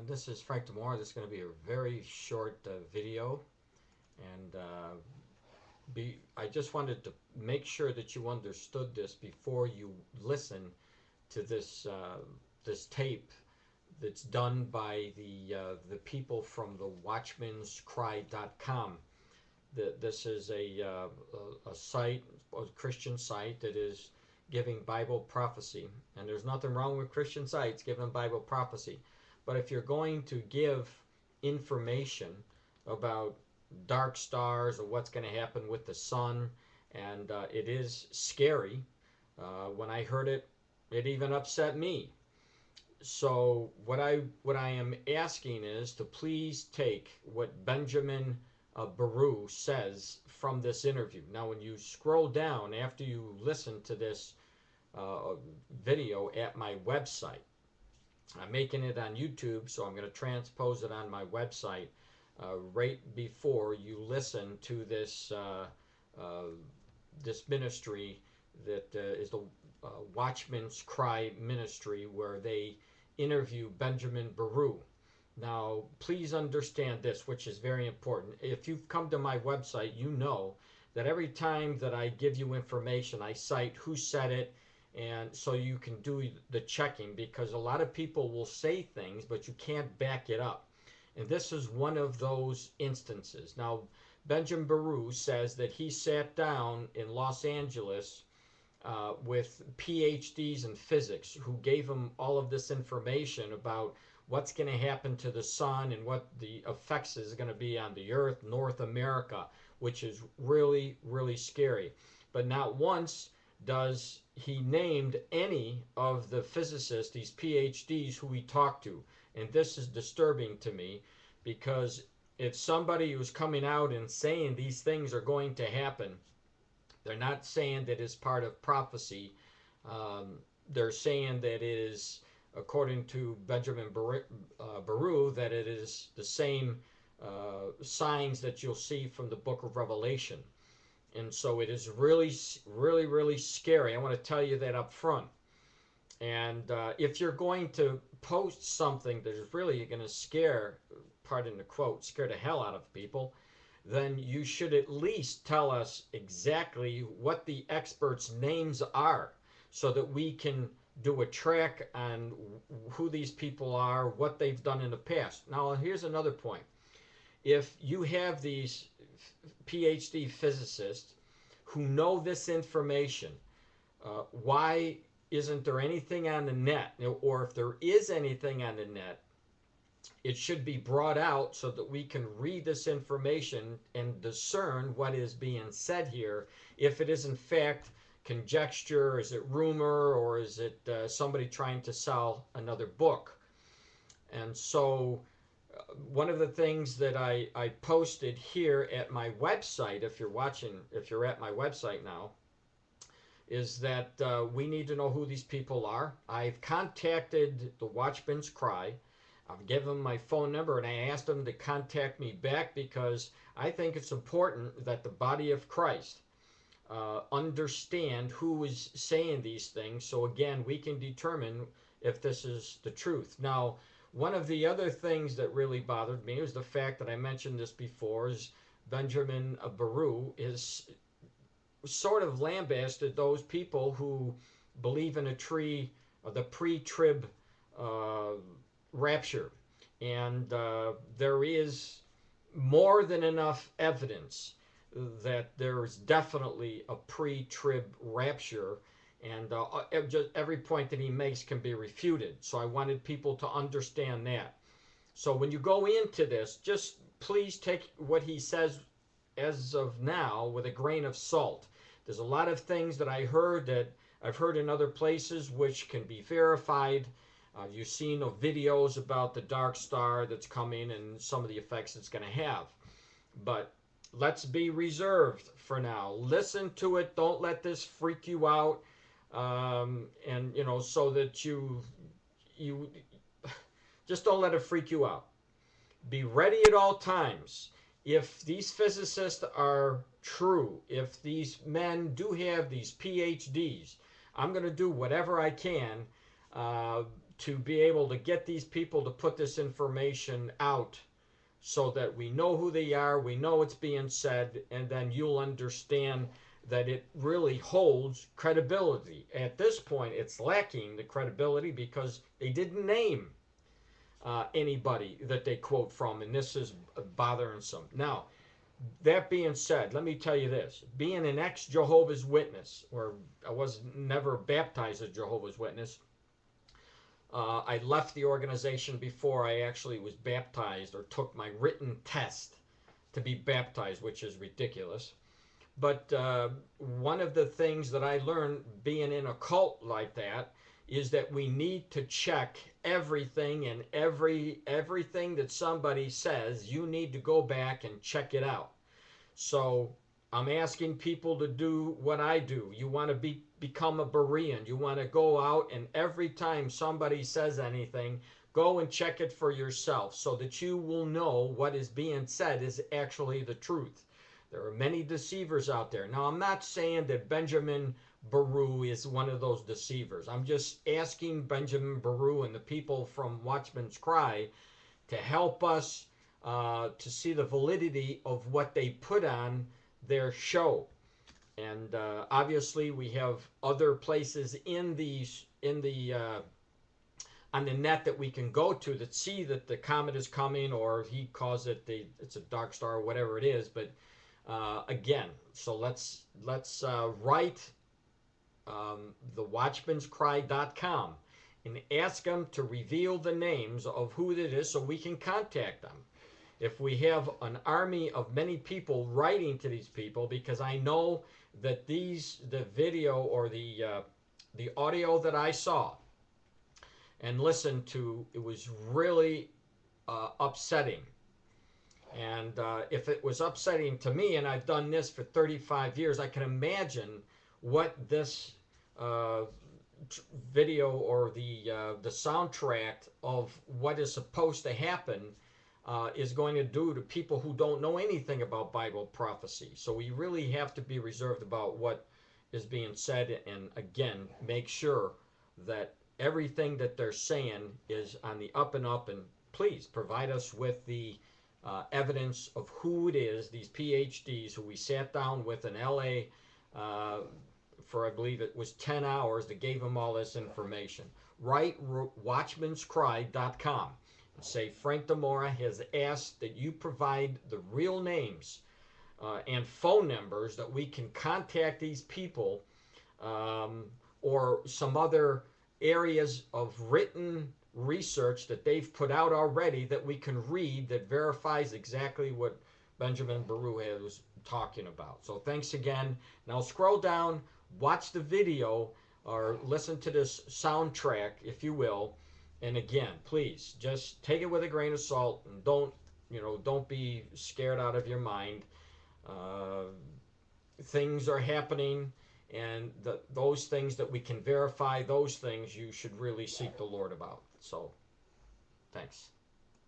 This is Frank DeMore. This is going to be a very short video, and I just wanted to make sure that you understood this before you listen to this tape that's done by the people from the Watchman'sCry.com. This is a site, a Christian site that is giving Bible prophecy, and there's nothing wrong with Christian sites giving Bible prophecy. But if you're going to give information about dark stars or what's going to happen with the sun, and it is scary. When I heard it, it even upset me. So what I am asking is to please take what Benjamin Baruch says from this interview. Now, when you scroll down after you listen to this video at my website, I'm making it on YouTube, so I'm going to transpose it on my website right before you listen to this this ministry that is the Watchman's Cry ministry, where they interview Benjamin Baruch. Now, please understand this, which is very important. If you've come to my website, you know that every time that I give you information, I cite who said it, and so you can do the checking, because a lot of people will say things, but you can't back it up. And this is one of those instances. Now, Benjamin Baruch says that he sat down in Los Angeles with PhDs in physics who gave him all of this information about what's going to happen to the sun and what the effects is going to be on the earth, North America, which is really, really scary. But not once does he named any of the physicists, these PhDs who he talked to. And this is disturbing to me, because if somebody who's coming out and saying these things are going to happen, they're not saying that it's part of prophecy. They're saying that it is, according to Benjamin Baruch, that it is the same signs that you'll see from the book of Revelation. And so it is really, really, really scary. I want to tell you that up front. And if you're going to post something that is really going to scare, pardon the quote, scare the hell out of people, then you should at least tell us exactly what the experts' names are, so that we can do a track on who these people are, what they've done in the past. Now, here's another point. If you have these PhD physicists who know this information, why isn't there anything on the net? Or if there is anything on the net, it should be brought out so that we can read this information and discern what is being said here. If it is in fact conjecture, is it rumor, or is it somebody trying to sell another book? And so one of the things that I posted here at my website, if you're at my website now, is that we need to know who these people are. I've contacted the Watchman's Cry. I've given them my phone number, and I asked them to contact me back, because I think it's important that the body of Christ understand who is saying these things, so again, we can determine if this is the truth. Now, one of the other things that really bothered me was the fact that I mentioned this before, is Benjamin Baruch is sort of lambasted those people who believe in the pre-trib rapture. And there is more than enough evidence that there is definitely a pre-trib rapture, and just every point that he makes can be refuted. So I wanted people to understand that. So when you go into this, just please take what he says as of now with a grain of salt. There's a lot of things that I've heard in other places which can be verified. You've seen videos about the dark star that's coming and some of the effects it's going to have. But let's be reserved for now. Listen to it. Don't let this freak you out. And, so that you just don't let it freak you out. Be ready at all times. If these physicists are true, if these men do have these PhDs, I'm going to do whatever I can to be able to get these people to put this information out so that we know who they are, we know it's being said, and then you'll understand that it really holds credibility. At this point, it's lacking the credibility because they didn't name anybody that they quote from, and this is bothersome. Now, that being said, let me tell you this. Being an ex-Jehovah's Witness, or I was never baptized as Jehovah's Witness, I left the organization before I actually was baptized or took my written test to be baptized, which is ridiculous. But one of the things that I learned being in a cult like that is that we need to check everything, and everything that somebody says, you need to go back and check it out. So I'm asking people to do what I do. You want to become a Berean. You want to go out, and every time somebody says anything, go and check it for yourself so that you will know what is being said is actually the truth. There are many deceivers out there. Now, I'm not saying that Benjamin Baruch is one of those deceivers. I'm just asking Benjamin Baruch and the people from Watchman's Cry to help us to see the validity of what they put on their show. And obviously, we have other places on the net that we can go to that see that the comet is coming, or he calls it it's a dark star, or whatever it is. But again, so let's write the watchmanscry.com and ask them to reveal the names of who it is so we can contact them. If we have an army of many people writing to these people, because I know that the video or the audio that I saw and listened to, it was really upsetting. And if it was upsetting to me, and I've done this for 35 years, I can imagine what this video or the soundtrack of what is supposed to happen is going to do to people who don't know anything about Bible prophecy. So we really have to be reserved about what is being said, and again, make sure that everything that they're saying is on the up and up, and please provide us with the evidence of who it is, these PhDs who we sat down with in LA for, I believe it was 10 hours, that gave them all this information. Write watchmanscry.com and say Frank Demora has asked that you provide the real names and phone numbers that we can contact these people, or some other areas of written research that they've put out already that we can read that verifies exactly what Benjamin Baruch was talking about. So thanks again. Now scroll down, watch the video, or listen to this soundtrack, if you will. And again, please just take it with a grain of salt, and don't be scared out of your mind. Things are happening, and those things that we can verify, those things you should really seek the Lord about. So, thanks.